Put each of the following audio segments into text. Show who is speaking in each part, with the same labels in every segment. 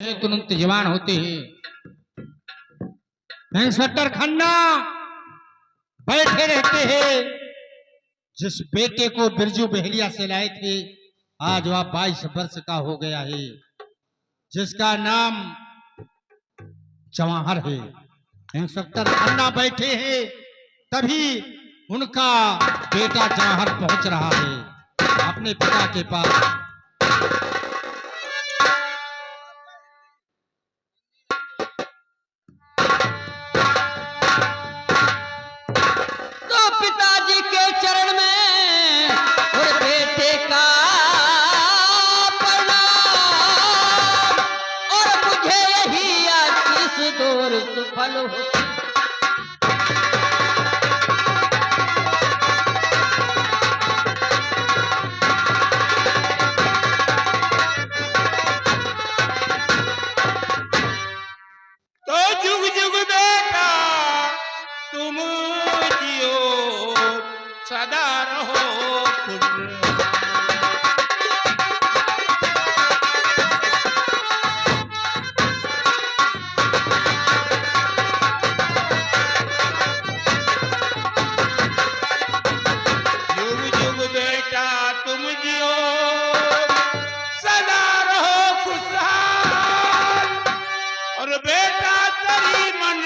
Speaker 1: पहले तुरंत जवान होते हैं। इंस्पेक्टर खन्ना बैठे रहते हैं। जिस बेटे को बिरजू बहेलिया से लाए थे, आज वह 22 वर्ष का हो गया है, जिसका नाम जवाहर है। इंस्पेक्टर खन्ना बैठे हैं, तभी उनका बेटा जवाहर पहुंच रहा है अपने पिता के पास।
Speaker 2: तो पिताजी के चरण में और बेटे का प्रणाम, और मुझे यही आशीष दौर सफल हो।
Speaker 3: तो जुग जुग बेटा तुम जियो, सदा रहो खुश। जुग जुग बेटा तुम जियो, सदा रहो खुशहाल, और बेटा तेरी मन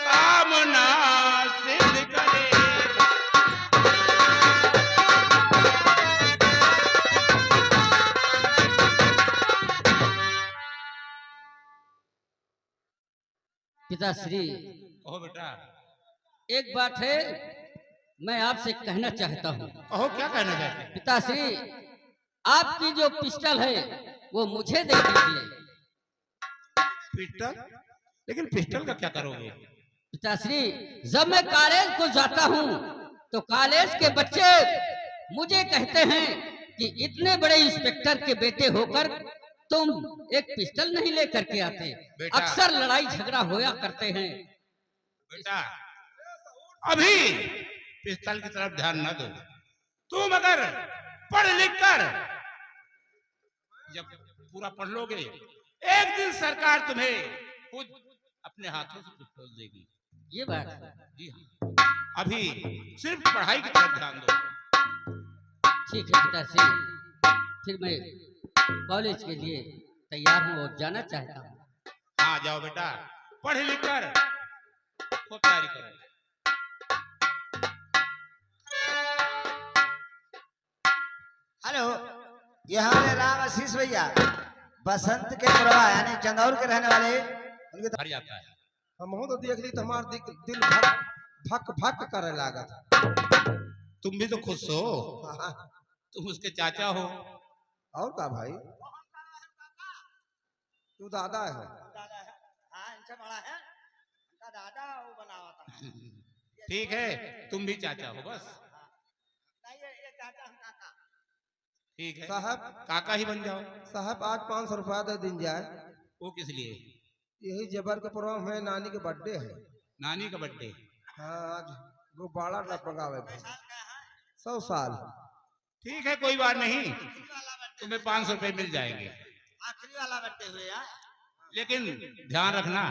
Speaker 3: कामना सिद्ध करे।
Speaker 2: पिताश्री,
Speaker 3: कहो बेटा।
Speaker 2: एक बात है, मैं आपसे कहना चाहता हूँ।
Speaker 3: कहो, क्या कहना चाहते हैं?
Speaker 2: पिताश्री, आपकी जो पिस्टल है वो मुझे दे दीजिए।
Speaker 3: पिस्टल? लेकिन पिस्टल का क्या करोगे?
Speaker 2: पिताश्री, जब मैं कॉलेज को जाता हूँ तो कॉलेज के बच्चे मुझे कहते हैं कि इतने बड़े इंस्पेक्टर के बेटे होकर तुम एक पिस्टल नहीं लेकर के आते।
Speaker 3: बेटा।
Speaker 2: अक्सर लड़ाई झगड़ा होया करते हैं।
Speaker 3: बेटा, अभी पिस्टल की तरफ ध्यान न दो। तुम अगर पढ़ लिख कर जब पूरा पढ़ लोगे, एक दिन सरकार तुम्हें खुद अपने हाथों से पिस्तौल देगी।
Speaker 2: ये बात
Speaker 3: जी हाँ, अभी सिर्फ पढ़ाई की तरफ ध्यान दो।
Speaker 2: ठीक है पिताश्री, फिर मैं कॉलेज के लिए तैयार हूँ और जाना चाहता हूँ।
Speaker 3: हाँ, जाओ बेटा, पढ़ लिख कर खूब तैयारी करो।
Speaker 4: हेलो, ये हमारे राम आशीष भैया बसंत के प्रवाह यानी चंदौर के रहने वाले, उनके
Speaker 3: भर जाता है।
Speaker 5: हम तो देख ली तो हमार दिल भक भक भक करे लागत।
Speaker 3: तुम भी तो खुश हो,
Speaker 5: हाँ,
Speaker 3: तुम उसके चाचा हो।
Speaker 5: और का भाई, तू दादा है।
Speaker 4: हाँ, इनसे बड़ा है, उनका दादा वो बना हुआ था।
Speaker 3: ठीक है, तुम भी चाचा हो बस।
Speaker 4: नहीं, ये चाचा हम काका।
Speaker 3: ठीक है
Speaker 5: साहब,
Speaker 3: काका ही बन जाओ।
Speaker 5: साहब आज 500 रुपया दे दिन जाए।
Speaker 3: वो किस लिए?
Speaker 5: यही जबर के प्रोग्राम है, नानी के बर्थडे है।
Speaker 3: नानी का बर्थडे?
Speaker 5: हाँ, आज वो बाड़ा मंगावे थे। 100 साल।
Speaker 3: ठीक है, कोई बात नहीं, तुम्हें 500 रुपए मिल जाएंगे।
Speaker 4: आखिरी वाला बर्थडे हुए यार।
Speaker 3: लेकिन ध्यान रखना,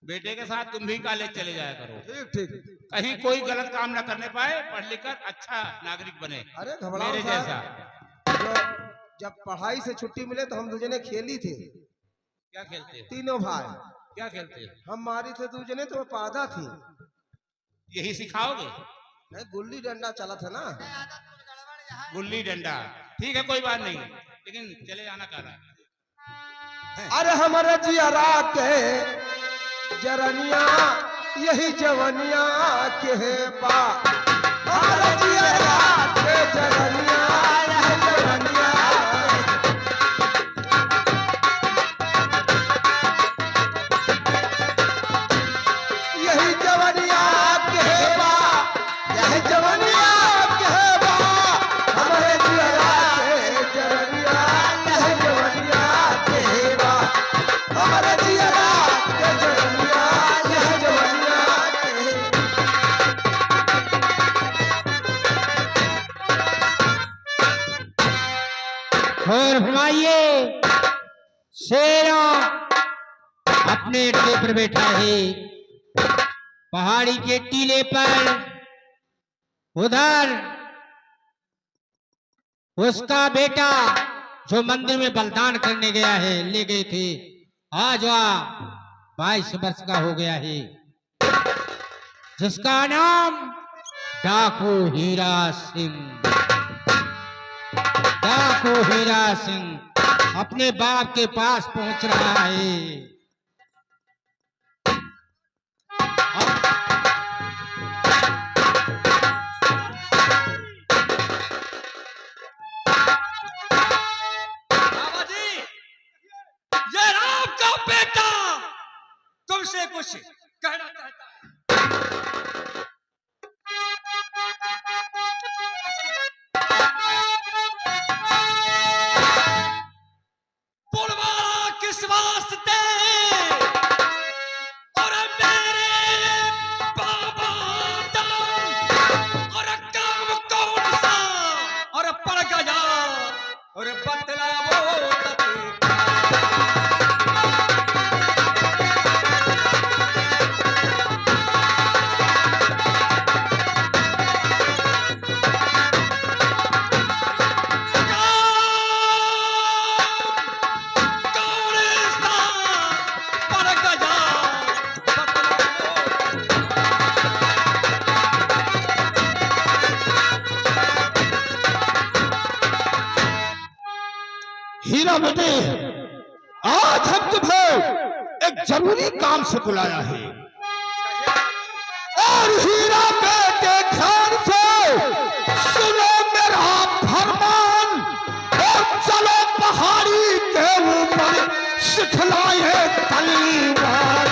Speaker 3: बेटे के साथ तुम भी कॉलेज चले जाया करो।
Speaker 5: ठीक ठीक।
Speaker 3: कहीं कोई गलत काम ना करने पाए, पढ़ लिख कर अच्छा नागरिक बने।
Speaker 5: अरे घबराओ
Speaker 3: मेरे
Speaker 5: साहब।
Speaker 3: जैसा।
Speaker 5: जो जब पढ़ाई से छुट्टी मिले तो हम दूजने खेली थे,
Speaker 3: क्या खेलते हो?
Speaker 5: तीनों भाई।
Speaker 3: क्या खेलते हो?
Speaker 5: हम मारी थे दूजने तो वो पादा थी।
Speaker 3: यही सिखाओगे?
Speaker 5: नहीं, गुल्ली डंडा चला था ना।
Speaker 3: गुल्ली डंडा? ठीक है, कोई बात नहीं, लेकिन चले जाना कह रहा है।
Speaker 5: अरे हमारे जियरा के जरनिया यही जवनिया के पा, हमारे जियरा के जरनिया यही जवनिया। यही जवनिया के बा, यही जवनिया के बा, हमारे जियरा के जरनिया यही जवनिया के बा, हमारे जियरा के जरनिया यही जवनिया के।
Speaker 1: और फरमाइए, शेरों अपने अड्डे पर बैठा है, पहाड़ी के टीले पर। उधर उसका बेटा जो मंदिर में बलिदान करने गया है, ले गए थे, आज वह 22 वर्ष का हो गया है, जिसका नाम डाकू हीरा सिंह। डाकू हीरा सिंह अपने बाप के पास पहुंच रहा है।
Speaker 6: बाबा जी, ये राम का बेटा तुमसे कुछ कहना चाहता है। बुलवाला किस वास्ते और मेरे बाबा दाम और काम कौन सा और पड़ गया और बतलावो
Speaker 5: हीरा बेटे, आज हम तुम्हें एक जरूरी काम से बुलाया है। और हीरा बेटे, ध्यान से सुनो मेरा फरमान और चलो पहाड़ी के ऊपर सिखलाए तलवार।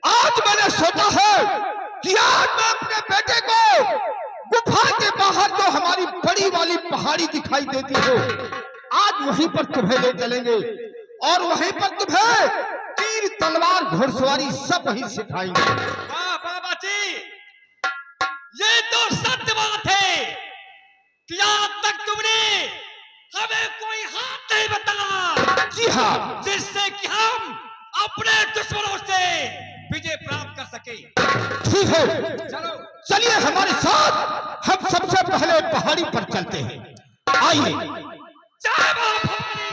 Speaker 5: आज मैंने सोचा है कि आज मैं अपने बेटे को गुफा के बाहर जो हमारी बड़ी वाली पहाड़ी दिखाई देती हो, आज वहीं पर तुम्हें ले चलेंगे और वहीं पर तुम्हें तीर तलवार घुड़सवारी सब वहीं सिखाएंगे।
Speaker 6: वाह बाबा जी, ये तो सत्य बात है कि आज तक तुमने हमें कोई हाथ नहीं बताया।
Speaker 5: जी हाँ,
Speaker 6: जिससे कि हम अपने दुश्मनों से विजय प्राप्त कर सके।
Speaker 5: ठीक है,
Speaker 6: चलो
Speaker 5: चलिए हमारे साथ। हम सबसे पहले पहाड़ी पर चलते हैं, आइए।
Speaker 6: जय बाबा भवानी।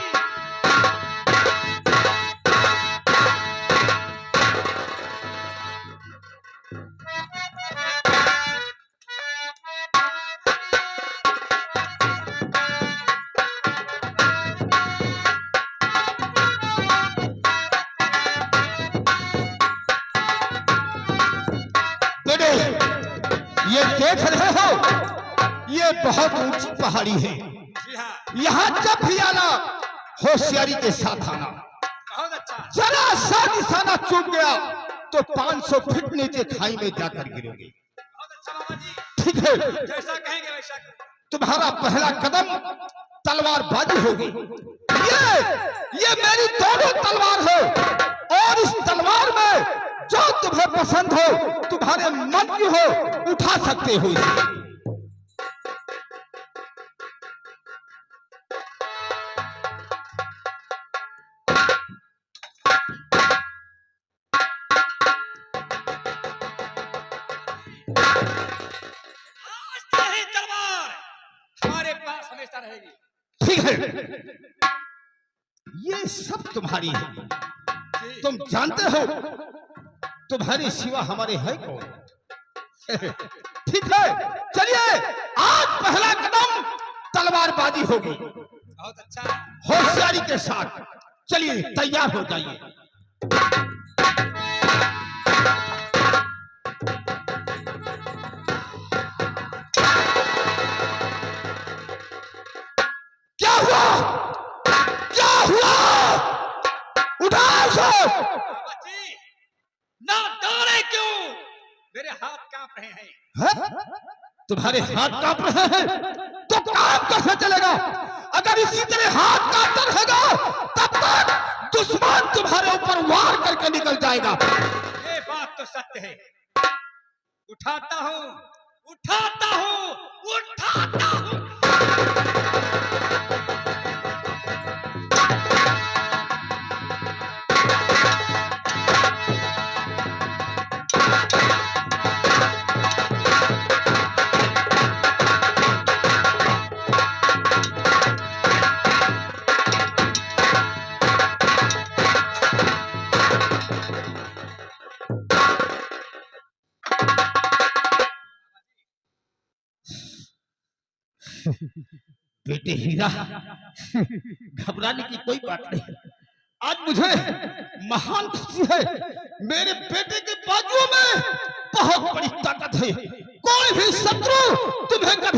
Speaker 5: ये देख रहे हो, ये बहुत ऊंची पहाड़ी है।
Speaker 6: जी हाँ,
Speaker 5: यहाँ जब भी आना होशियारी के साथ आना।
Speaker 6: बहुत अच्छा।
Speaker 5: जरा सा निशाना चूक गया तो 500 फीट नीचे खाई में जाकर गिरोगे।
Speaker 6: बहुत अच्छा बाबा जी,
Speaker 5: ठीक है,
Speaker 6: जैसा कहेंगे वैसा करेंगे।
Speaker 5: तुम्हारा पहला कदम तलवारबाजी होगी। ये मेरी दोनों तलवार है और इस तलवार में जो तुम्हें पसंद हो, तुम्हारे मन की हो, उठा सकते हो इसे।
Speaker 6: आज तेरी तलवार हमारे पास हमेशा रहेगी।
Speaker 5: ठीक है, ये सब तुम्हारी है। तुम जानते हो तुम्हारे सिवा हमारे है कौन? ठीक है, चलिए आज पहला कदम तलवारबाजी होगी।
Speaker 6: बहुत अच्छा।
Speaker 5: होशियारी के साथ चलिए, तैयार हो जाइए। क्या हुआ? क्या हुआ? उठाओ उसे।
Speaker 6: बाबा जी, ना डरे क्यों? मेरे हाथ कांप रहे हैं।
Speaker 5: हैं? तुम्हारे हाथ कांप रहे हैं तो काम कैसे चलेगा? अगर इसी तरह हाथ कांपता रहेगा तब तक दुश्मन तुम्हारे ऊपर वार करके निकल जाएगा।
Speaker 6: ये बात तो सत्य है। उठाता हूँ, उठाता हूँ, उठाता हूँ।
Speaker 5: बेटे हीरा, घबराने की कोई बात नहीं। आज मुझे महान खुशी है, मेरे बेटे के बाजुओं में बहुत बड़ी ताकत है। कोई भी शत्रु तुम्हें कभी